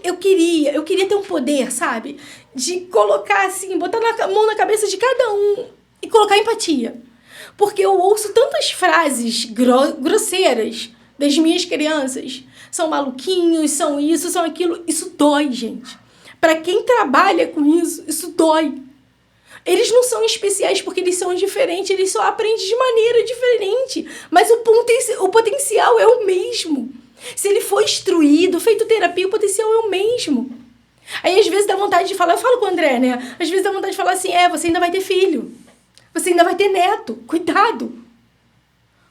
Eu queria ter um poder, sabe? De colocar assim, botar a mão na cabeça de cada um e colocar empatia. Porque eu ouço tantas frases grosseiras das minhas crianças. São maluquinhos, são isso, são aquilo. Isso dói, gente. Para quem trabalha com isso, isso dói. Eles não são especiais porque eles são diferentes, eles só aprendem de maneira diferente. Mas o potencial é o mesmo. Se ele for instruído, feito terapia, o potencial é o mesmo. Aí, às vezes, dá vontade de falar, eu falo com o André, né? Às vezes dá vontade de falar assim, você ainda vai ter filho. Você ainda vai ter neto. Cuidado.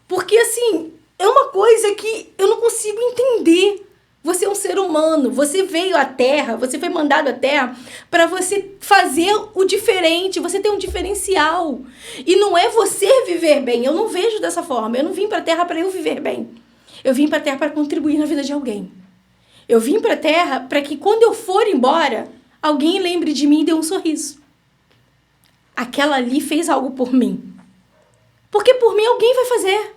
Porque, assim, é uma coisa que eu não consigo entender. Você é um ser humano, você veio à Terra, você foi mandado à Terra para você fazer o diferente, você tem um diferencial. E não é você viver bem, eu não vejo dessa forma. Eu não vim para a Terra para eu viver bem. Eu vim para a Terra para contribuir na vida de alguém. Eu vim para a Terra para que quando eu for embora, alguém lembre de mim e dê um sorriso. Aquela ali fez algo por mim. Porque por mim alguém vai fazer.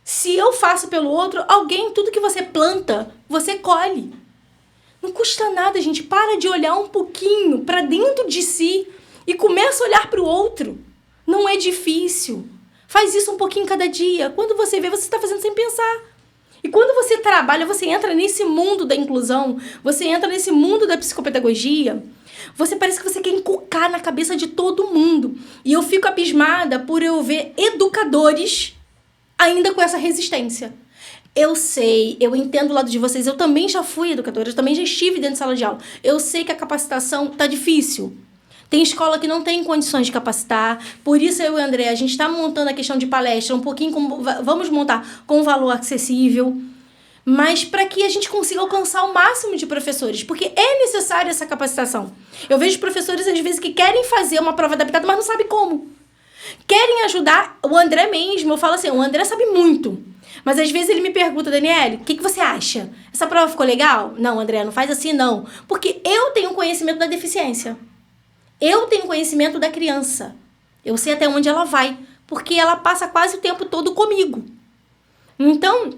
Se eu faço pelo outro, tudo que você planta, você colhe. Não custa nada, gente. Para de olhar um pouquinho para dentro de si e começa a olhar para o outro. Não é difícil. Faz isso um pouquinho cada dia. Quando você vê, você está fazendo sem pensar. E quando você trabalha, você entra nesse mundo da inclusão, você entra nesse mundo da psicopedagogia, você parece que você quer encucar na cabeça de todo mundo. E eu fico abismada por eu ver educadores ainda com essa resistência. Eu sei, eu entendo o lado de vocês, eu também já fui educadora, eu também já estive dentro de sala de aula. Eu sei que a capacitação tá difícil. Tem escola que não tem condições de capacitar, por isso eu e o André, a gente está montando a questão de palestra, vamos montar com um valor acessível, mas para que a gente consiga alcançar o máximo de professores, porque é necessária essa capacitação. Eu vejo professores, às vezes, que querem fazer uma prova adaptada, mas não sabem como. Querem ajudar o André mesmo. Eu falo assim, o André sabe muito. Mas às vezes ele me pergunta, Daniele, o que você acha? Essa prova ficou legal? Não, André, não faz assim não. Porque eu tenho conhecimento da deficiência. Eu tenho conhecimento da criança. Eu sei até onde ela vai. Porque ela passa quase o tempo todo comigo. Então,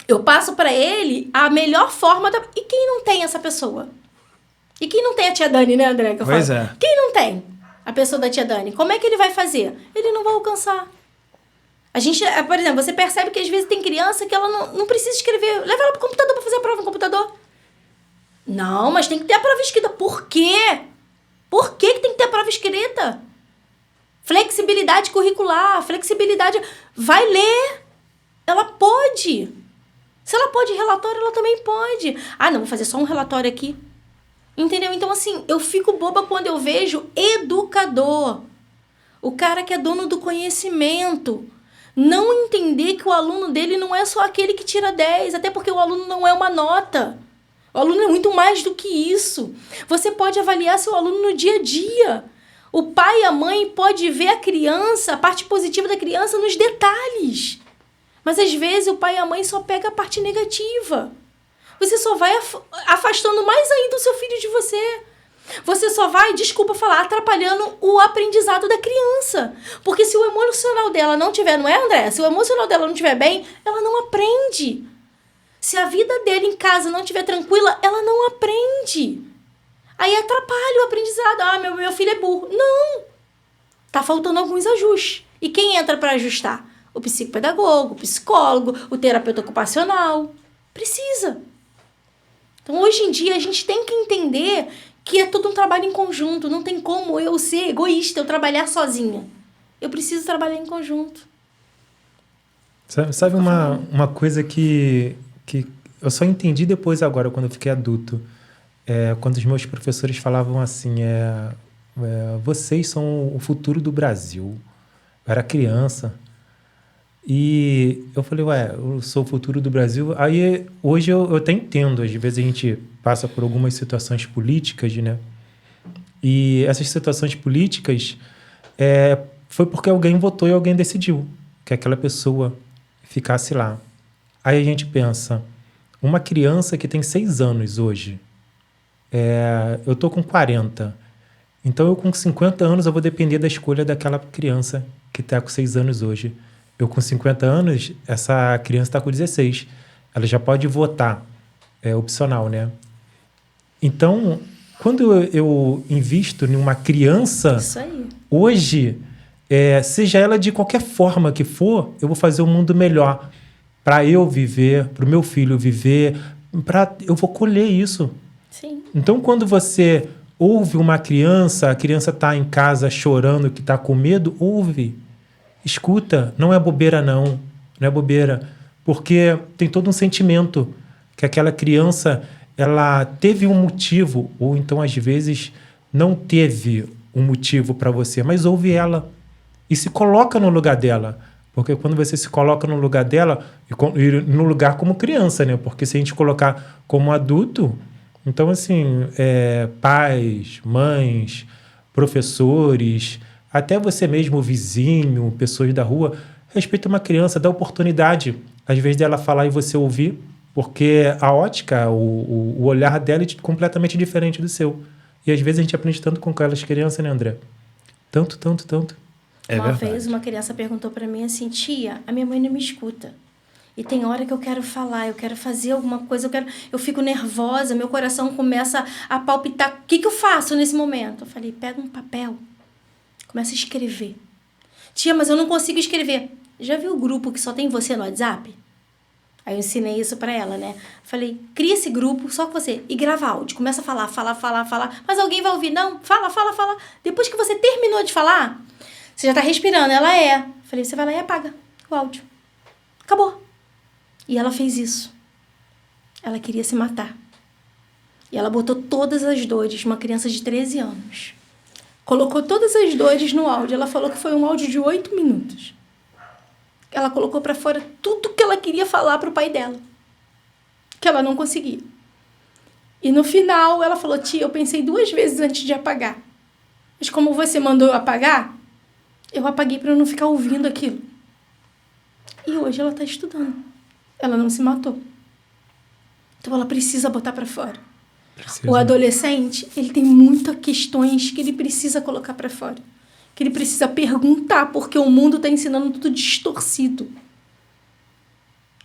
eu passo para ele a melhor forma E quem não tem essa pessoa? E quem não tem a tia Dani, né, André? Pois é. Quem não tem a pessoa da tia Dani? Como é que ele vai fazer? Ele não vai alcançar. A gente, por exemplo, você percebe que às vezes tem criança que ela não precisa escrever. Leva ela pro computador para fazer a prova no computador. Não, mas tem que ter a prova escrita. Por quê? Por que tem que ter a prova escrita? Flexibilidade curricular, flexibilidade... Vai ler. Ela pode. Se ela pode relatório, ela também pode. Não, vou fazer só um relatório aqui. Entendeu? Então, assim, eu fico boba quando eu vejo educador. O cara que é dono do conhecimento. Não entender que o aluno dele não é só aquele que tira 10, até porque o aluno não é uma nota. O aluno é muito mais do que isso. Você pode avaliar seu aluno no dia a dia. O pai e a mãe podem ver a criança, a parte positiva da criança nos detalhes. Mas, às vezes, o pai e a mãe só pegam a parte negativa. Você só vai afastando mais ainda o seu filho de você. Você só vai, desculpa falar, atrapalhando o aprendizado da criança. Porque se o emocional dela não tiver, não é, André? Se o emocional dela não tiver bem, ela não aprende. Se a vida dele em casa não estiver tranquila, ela não aprende. Aí atrapalha o aprendizado. Meu filho é burro. Não. Tá faltando alguns ajustes. E quem entra para ajustar? O psicopedagogo, o psicólogo, o terapeuta ocupacional. Precisa. Então, hoje em dia, a gente tem que entender que é todo um trabalho em conjunto. Não tem como eu ser egoísta, eu trabalhar sozinha. Eu preciso trabalhar em conjunto. Sabe uma coisa que eu só entendi depois agora, quando eu fiquei adulto. Quando os meus professores falavam assim, vocês são o futuro do Brasil. Eu era criança. E eu falei, eu sou o futuro do Brasil. Aí, hoje eu até entendo. Às vezes a gente passa por algumas situações políticas, né? E essas situações políticas foi porque alguém votou e alguém decidiu que aquela pessoa ficasse lá. Aí a gente pensa, uma criança que tem 6 anos hoje, eu tô com 40. Então, eu com 50 anos, eu vou depender da escolha daquela criança que está com 6 anos hoje. Eu com 50 anos, essa criança está com 16. Ela já pode votar. É opcional, né? Então, quando eu invisto em uma criança, Isso aí. hoje, seja ela de qualquer forma que for, eu vou fazer um mundo melhor para eu viver, para o meu filho viver, eu vou colher isso. Sim. Então, quando você ouve uma criança, a criança está em casa chorando, que está com medo, ouve, escuta, não é bobeira não é bobeira, porque tem todo um sentimento que aquela criança, ela teve um motivo, ou então às vezes não teve um motivo para você, mas ouve ela e se coloca no lugar dela. Porque quando você se coloca no lugar dela, e no lugar como criança, né? Porque se a gente colocar como adulto, então assim, pais, mães, professores, até você mesmo, vizinho, pessoas da rua, respeita uma criança, dá oportunidade, às vezes, dela falar e você ouvir, porque a ótica, o olhar dela é completamente diferente do seu. E às vezes a gente aprende tanto com aquelas crianças, né, André? Tanto. Uma vez uma criança perguntou para mim assim, tia, a minha mãe não me escuta. E tem hora que eu quero falar, eu quero fazer alguma coisa, eu fico nervosa, meu coração começa a palpitar. O que eu faço nesse momento? Eu falei, pega um papel, começa a escrever. Tia, mas eu não consigo escrever. Já viu o grupo que só tem você no WhatsApp? Aí eu ensinei isso pra ela, né? Falei, cria esse grupo só com você e grava áudio. Começa a falar. Mas alguém vai ouvir. Não, fala. Depois que você terminou de falar, você já tá respirando. Ela Falei, você vai lá e apaga o áudio. Acabou. E ela fez isso. Ela queria se matar. E ela botou todas as dores, uma criança de 13 anos. Colocou todas as dores no áudio. Ela falou que foi um áudio de 8 minutos. Ela colocou pra fora tudo que ela queria falar pro pai dela. Que ela não conseguia. E no final, ela falou, tia, eu pensei 2 vezes antes de apagar. Mas como você mandou eu apagar, eu apaguei pra eu não ficar ouvindo aquilo. E hoje ela tá estudando. Ela não se matou. Então ela precisa botar pra fora. O adolescente, ele tem muitas questões que ele precisa colocar pra fora. Que ele precisa perguntar, porque o mundo está ensinando tudo distorcido.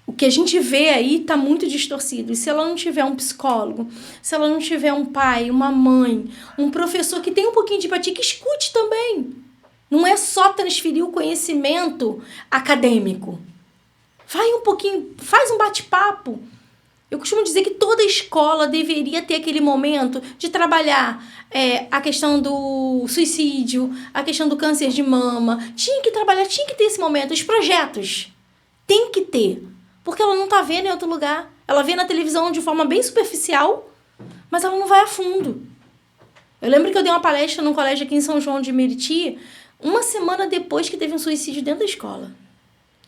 O que a gente vê aí está muito distorcido. E se ela não tiver um psicólogo, se ela não tiver um pai, uma mãe, um professor que tem um pouquinho de empatia, que escute também. Não é só transferir o conhecimento acadêmico. Vai um pouquinho, faz um bate-papo. Eu costumo dizer que toda escola deveria ter aquele momento de trabalhar a questão do suicídio, a questão do câncer de mama. Tinha que trabalhar, tinha que ter esse momento. Os projetos tem que ter. Porque ela não está vendo em outro lugar. Ela vê na televisão de forma bem superficial, mas ela não vai a fundo. Eu lembro que eu dei uma palestra num colégio aqui em São João de Meriti, uma semana depois que teve um suicídio dentro da escola.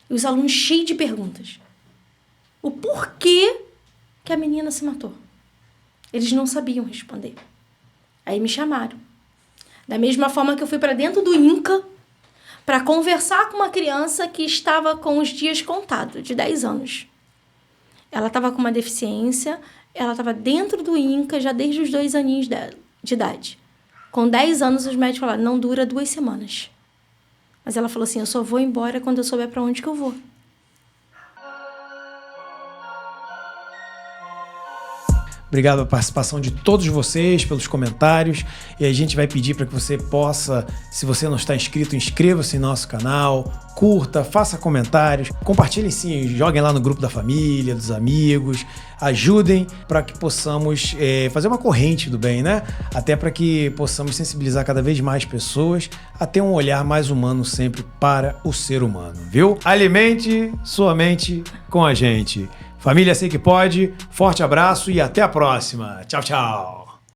E os alunos cheios de perguntas. O porquê que a menina se matou. Eles não sabiam responder. Aí me chamaram. Da mesma forma que eu fui para dentro do INCA para conversar com uma criança que estava com os dias contados, de 10 anos. Ela estava com uma deficiência, ela estava dentro do INCA já desde os 2 aninhos de idade. Com 10 anos, os médicos falaram, não dura 2 semanas. Mas ela falou assim, eu só vou embora quando eu souber para onde que eu vou. Obrigado pela participação de todos vocês, pelos comentários. E a gente vai pedir para que você possa, se você não está inscrito, inscreva-se em nosso canal, curta, faça comentários, compartilhem sim, joguem lá no grupo da família, dos amigos, ajudem para que possamos fazer uma corrente do bem, né? Até para que possamos sensibilizar cada vez mais pessoas a ter um olhar mais humano sempre para o ser humano, viu? Alimente sua mente com a gente. Família Sei Que Pode, forte abraço e até a próxima. Tchau, tchau.